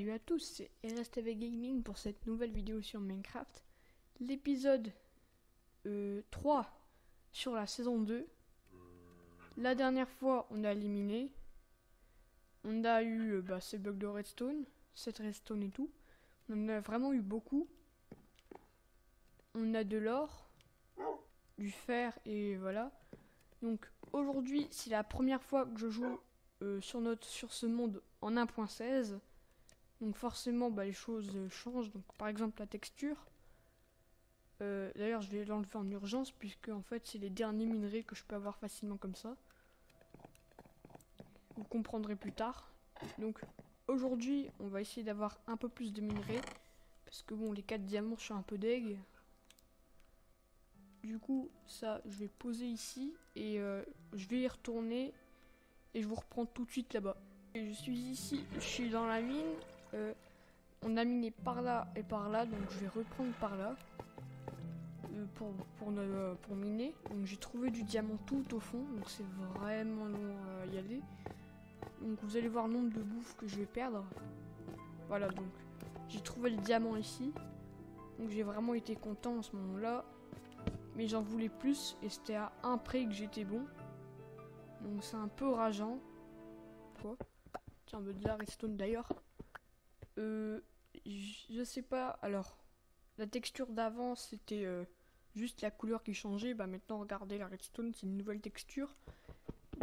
Salut à tous, c'est RSTV Gaming pour cette nouvelle vidéo sur Minecraft. L'épisode 3 sur la saison 2. La dernière fois, on a éliminé. On a eu ces blocs de redstone, 7 redstone et tout. On en a vraiment eu beaucoup. On a de l'or, du fer et voilà. Donc aujourd'hui, c'est la première fois que je joue sur ce monde en 1.16. Donc forcément les choses changent. Donc par exemple la texture. D'ailleurs je vais l'enlever en urgence puisque en fait c'est les derniers minerais que je peux avoir facilement comme ça. Vous comprendrez plus tard. Donc aujourd'hui on va essayer d'avoir un peu plus de minerais. Parce que bon, les 4 diamants je suis un peu deg. Du coup ça je vais poser ici. Et je vais y retourner. Et je vous reprends tout de suite là-bas. Et je suis ici, je suis dans la mine. On a miné par là et par là, donc je vais reprendre par là pour miner. Donc j'ai trouvé du diamant tout au fond, donc c'est vraiment long à y aller. Donc vous allez voir le nombre de bouffe que je vais perdre. Voilà, donc j'ai trouvé le diamant ici. Donc j'ai vraiment été content en ce moment-là. Mais j'en voulais plus et c'était à un près que j'étais bon. Donc c'est un peu rageant. Quoi? Tiens, de la redstone d'ailleurs. Je sais pas. Alors, la texture d'avant c'était juste la couleur qui changeait. Maintenant, regardez, la redstone c'est une nouvelle texture.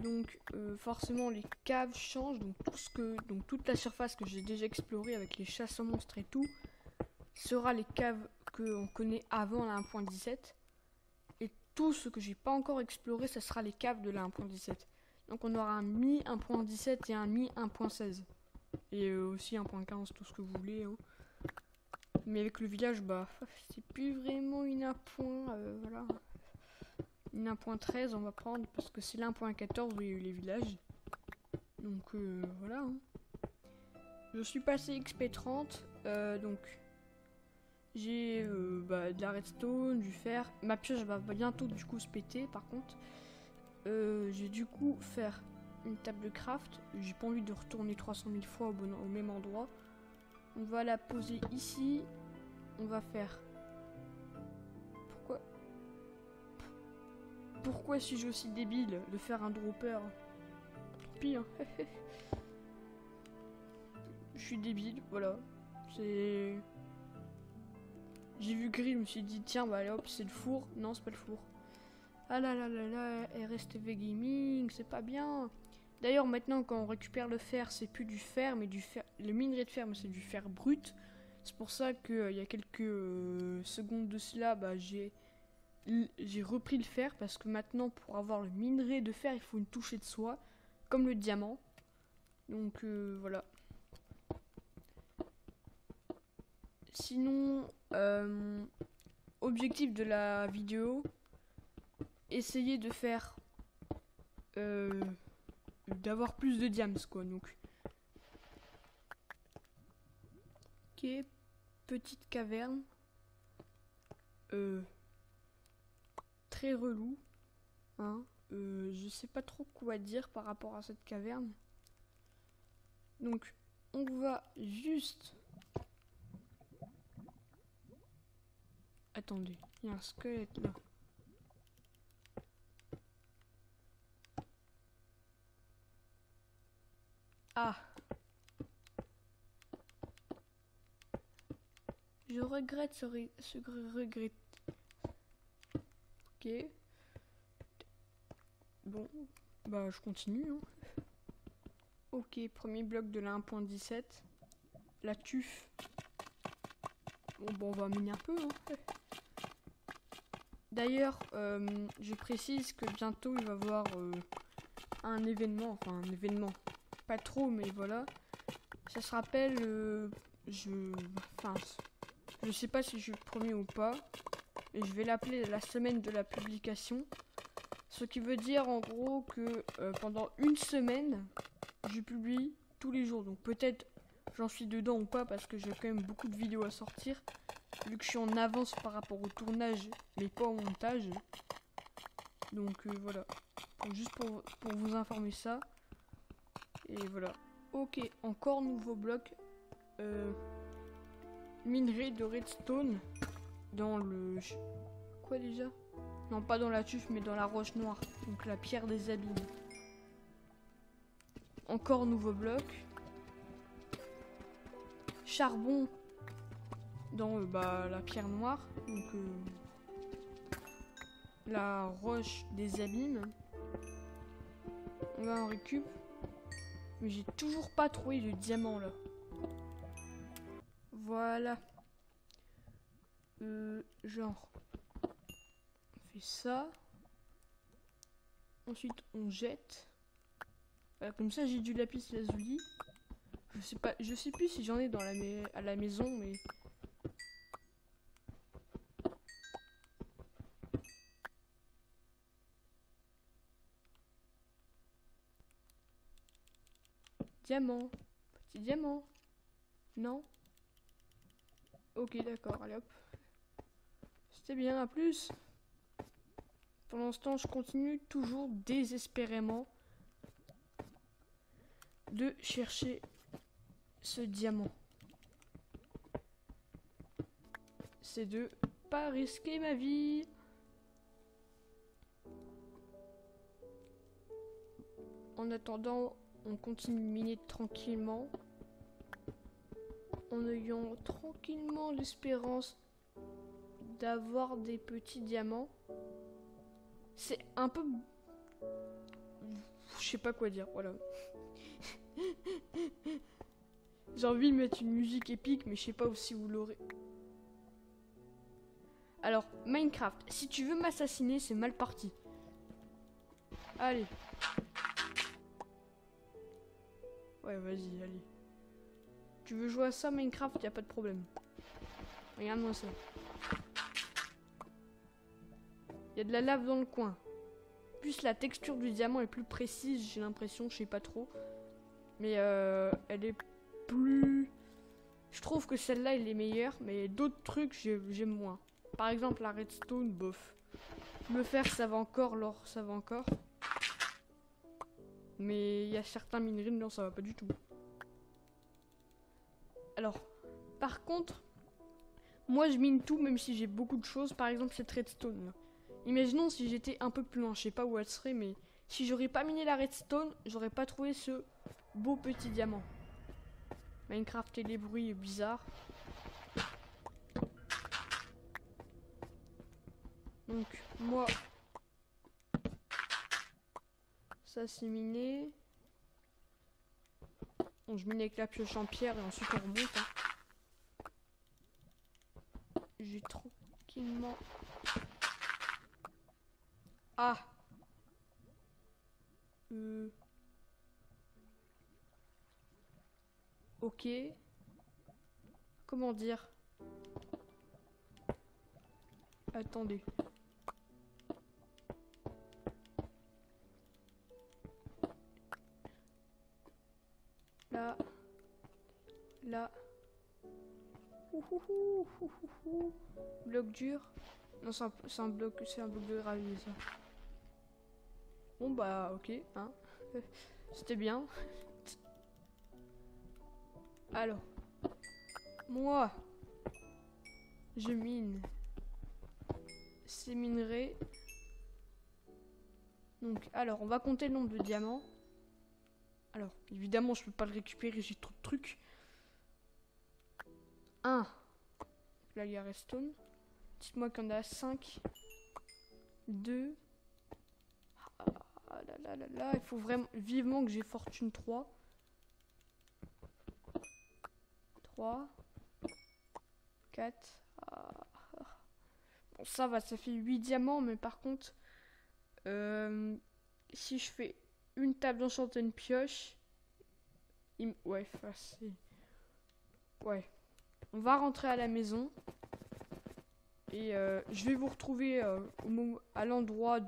Donc, forcément, les caves changent. Donc, toute la surface que j'ai déjà explorée avec les chasses aux monstres et tout sera les caves qu'on connaît avant la 1.17. Et tout ce que j'ai pas encore exploré, ça sera les caves de la 1.17. Donc, on aura un mi 1.17 et un mi 1.16. Et aussi 1.15, tout ce que vous voulez. Hein. Mais avec le village, c'est plus vraiment une 1. Voilà. Une 1.13, on va prendre, parce que c'est la 1.14 où il y a eu les villages. Donc voilà. Hein. Je suis passé XP30, donc j'ai de la redstone, du fer. Ma pioche va bientôt du coup se péter par contre. J'ai du coup faire une table de craft. J'ai pas envie de retourner 300 000 fois au même endroit. On va la poser ici. On va faire... Pourquoi suis-je aussi débile de faire un dropper? Tant pis, hein. Je suis débile, voilà. C'est... J'ai vu gris, je me suis dit, tiens, allez hop, c'est le four. Non, c'est pas le four. Ah là là là là, RSTV Gaming, c'est pas bien. D'ailleurs, maintenant, quand on récupère le fer, c'est plus du fer, mais du fer... Le minerai de fer, mais c'est du fer brut. C'est pour ça qu'il y a quelques secondes de cela, j'ai repris le fer. Parce que maintenant, pour avoir le minerai de fer, il faut une touchée de soie. Comme le diamant. Donc, voilà. Sinon, objectif de la vidéo, essayer de faire... d'avoir plus de diams, quoi. Donc, ok, petite caverne, très relou, hein. Je sais pas trop quoi dire par rapport à cette caverne. Donc, on va juste... Attendez, il y a un squelette là. Ah! Je regrette ce regret. Ok. Bon, je continue. Hein. Ok, premier bloc de la 1.17. La tuf. Bon, on va miner un peu. Hein. D'ailleurs, je précise que bientôt il va y avoir un événement. Enfin, un événement. Pas trop, mais voilà. Ça se rappelle... je sais pas si je suis le premier ou pas. Et je vais l'appeler la semaine de la publication. Ce qui veut dire en gros que pendant une semaine, je publie tous les jours. Donc peut-être j'en suis dedans ou pas parce que j'ai quand même beaucoup de vidéos à sortir. Vu que je suis en avance par rapport au tournage, mais pas au montage. Donc voilà. Juste pour vous informer ça. Et voilà. Ok, encore nouveau bloc. minerai de redstone dans le... Quoi déjà? Non, pas dans la tuf, mais dans la roche noire. Donc la pierre des abîmes. Encore nouveau bloc. Charbon dans la pierre noire. Donc la roche des abîmes. On va en récup. Mais j'ai toujours pas trouvé de diamant là. Voilà. Genre. On fait ça. Ensuite on jette. Voilà, comme ça j'ai du lapis lazuli. Je sais plus si j'en ai dans à la maison, mais... Diamant. Petit diamant. Non? Ok, d'accord, allez hop. C'était bien, à plus. Pour l'instant, je continue toujours désespérément de chercher ce diamant. C'est de pas risquer ma vie. En attendant, on continue de miner tranquillement. En ayant tranquillement l'espérance d'avoir des petits diamants. C'est un peu... Je sais pas quoi dire, voilà. J'ai envie de mettre une musique épique, mais je sais pas si vous l'aurez. Alors, Minecraft, si tu veux m'assassiner, c'est mal parti. Allez. Ouais, vas-y, allez. Tu veux jouer à ça, Minecraft, y a pas de problème. Regarde-moi ça. Il y a de la lave dans le coin. Plus la texture du diamant est plus précise, j'ai l'impression, je sais pas trop. Mais elle est plus... Je trouve que celle-là, elle est meilleure, mais d'autres trucs, j'aime moins. Par exemple, la redstone, bof. Le fer, ça va encore, l'or, ça va encore. Mais il y a certains minerais, non, ça va pas du tout. Alors, par contre, moi, je mine tout, même si j'ai beaucoup de choses. Par exemple, cette redstone, là. Imaginons si j'étais un peu plus loin, je sais pas où elle serait, mais si j'aurais pas miné la redstone, j'aurais pas trouvé ce beau petit diamant. Minecraft et les bruits bizarres. Donc, moi, ça c'est miné. Bon, je mine avec la pioche en pierre et ensuite on remonte. Hein. J'ai tranquillement... Ah. Ok. Comment dire? Attendez. Là. Là. Bloc dur. Non, c'est un bloc de gravier, ça. Bon bah ok, hein. C'était bien. Alors, moi, je mine ces minerais. Donc, alors, on va compter le nombre de diamants. Alors, évidemment, je peux pas le récupérer, j'ai trop de trucs. 1. Là, il y a redstone. Dites-moi qu'il y en a 5. 2. Ah là là là là, il faut vraiment vivement que j'ai fortune 3. 3. 4. Bon, ça va, ça fait 8 diamants, mais par contre, si je fais une table d'enchantement et une pioche, ouais, c'est... Ouais. On va rentrer à la maison. Et je vais vous retrouver à l'endroit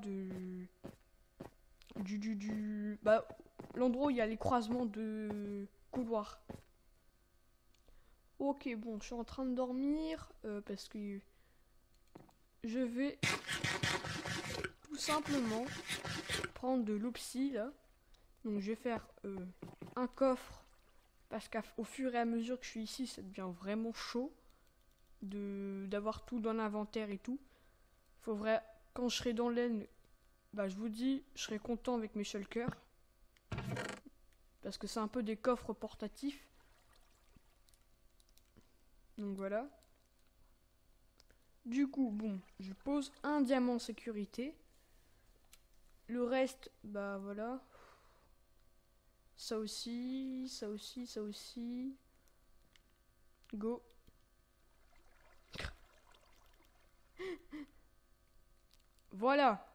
l'endroit où il y a les croisements de couloirs. Ok, bon, je suis en train de dormir parce que je vais tout simplement prendre de l'opsie là. Donc je vais faire un coffre parce qu'au fur et à mesure que je suis ici, ça devient vraiment chaud d'avoir tout dans l'inventaire et tout. Quand je serai dans l'aine, bah je vous dis, je serai content avec mes shulkers. Parce que c'est un peu des coffres portatifs. Donc voilà. Du coup, bon, je pose un diamant en sécurité. Le reste, bah voilà. Ça aussi, ça aussi, ça aussi. Go. Voilà.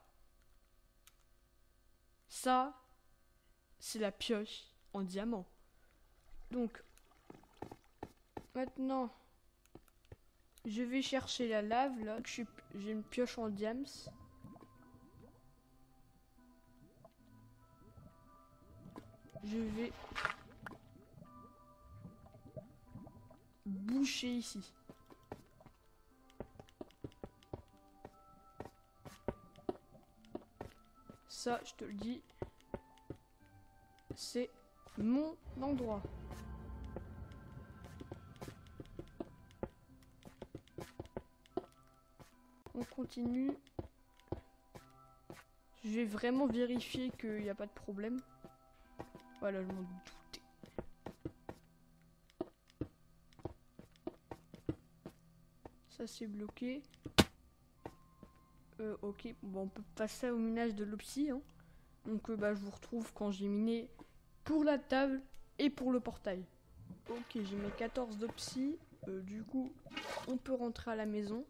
Ça, c'est la pioche en diamant. Donc, maintenant, je vais chercher la lave, là. J'ai une pioche en diams. Je vais boucher ici. Ça, je te le dis, c'est mon endroit. On continue. Je vais vraiment vérifier qu'il n'y a pas de problème. Voilà, je m'en doutais. Ça, c'est bloqué. Ok, bon, on peut passer au minage de l'opsie. Hein. Donc, bah, je vous retrouve quand j'ai miné pour la table et pour le portail. Ok, j'ai mes 14 d'opsie. Du coup, on peut rentrer à la maison.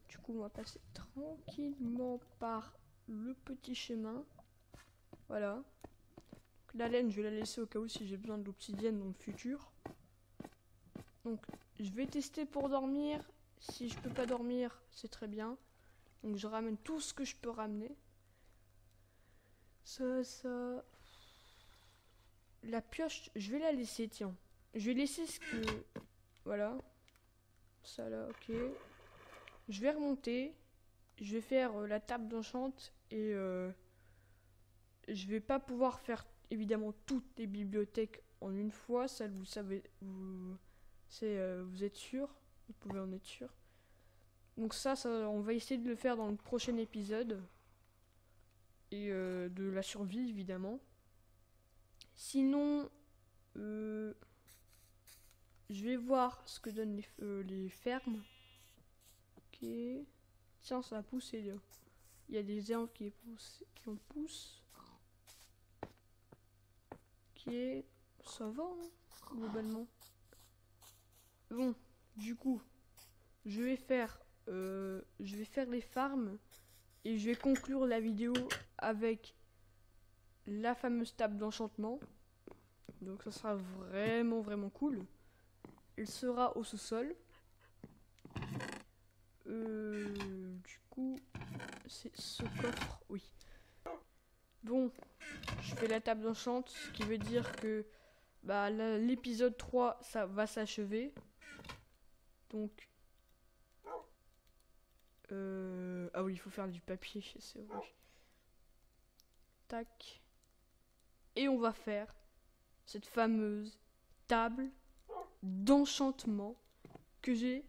Du coup, on va passer tranquillement par le petit chemin. Voilà. La laine, je vais la laisser au cas où si j'ai besoin de l'obsidienne dans le futur. Donc, je vais tester pour dormir. Si je peux pas dormir, c'est très bien. Donc, je ramène tout ce que je peux ramener. Ça. La pioche, je vais la laisser, tiens. Je vais laisser ce que... Voilà. Ça là, ok. Je vais remonter. Je vais faire la table d'enchante. Et je vais pas pouvoir faire évidemment toutes les bibliothèques en une fois. Ça, vous savez... Vous êtes sûr. Vous pouvez en être sûr. Donc ça, on va essayer de le faire dans le prochain épisode. Et de la survie, évidemment. Sinon, je vais voir ce que donnent les fermes. Ok. Tiens, ça a poussé là. Il y a des herbes qui en poussent. Ok. Ça va, hein, globalement. Bon, du coup, je vais faire les farms. Et je vais conclure la vidéo avec la fameuse table d'enchantement. Donc ça sera vraiment vraiment cool. Elle sera au sous-sol. Du coup, c'est ce coffre, oui. Bon, je fais la table d'enchant, ce qui veut dire que bah, l'épisode 3, ça va s'achever. Donc... Ah oui, il faut faire du papier, c'est vrai. Tac. Et on va faire cette fameuse table d'enchantement que j'ai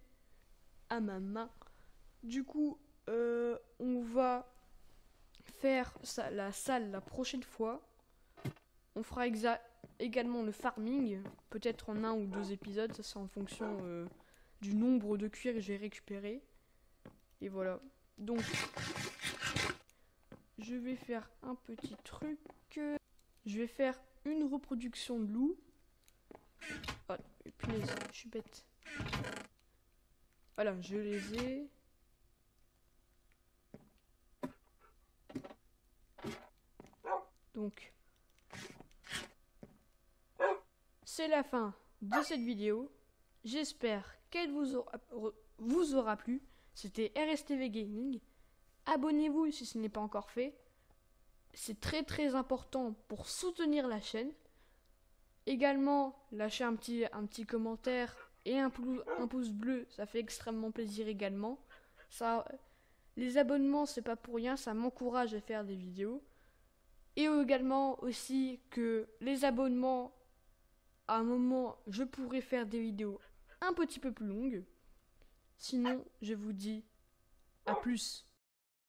à ma main. Du coup, on va faire la salle la prochaine fois. On fera également le farming, peut-être en 1 ou 2 épisodes, ça c'est en fonction du nombre de cuir que j'ai récupéré. Et voilà. Donc, je vais faire un petit truc. Je vais faire une reproduction de loup. Oh, punaise, je suis bête. Voilà, je les ai. Donc, c'est la fin de cette vidéo. J'espère qu'elle vous aura plu. C'était RSTV Gaming. Abonnez-vous si ce n'est pas encore fait. C'est très très important pour soutenir la chaîne. Également, lâchez un petit commentaire et un pouce bleu. Ça fait extrêmement plaisir également. Les abonnements, c'est pas pour rien. Ça m'encourage à faire des vidéos. Et également aussi que les abonnements à un moment, je pourrais faire des vidéos un petit peu plus longues. Sinon, je vous dis à plus.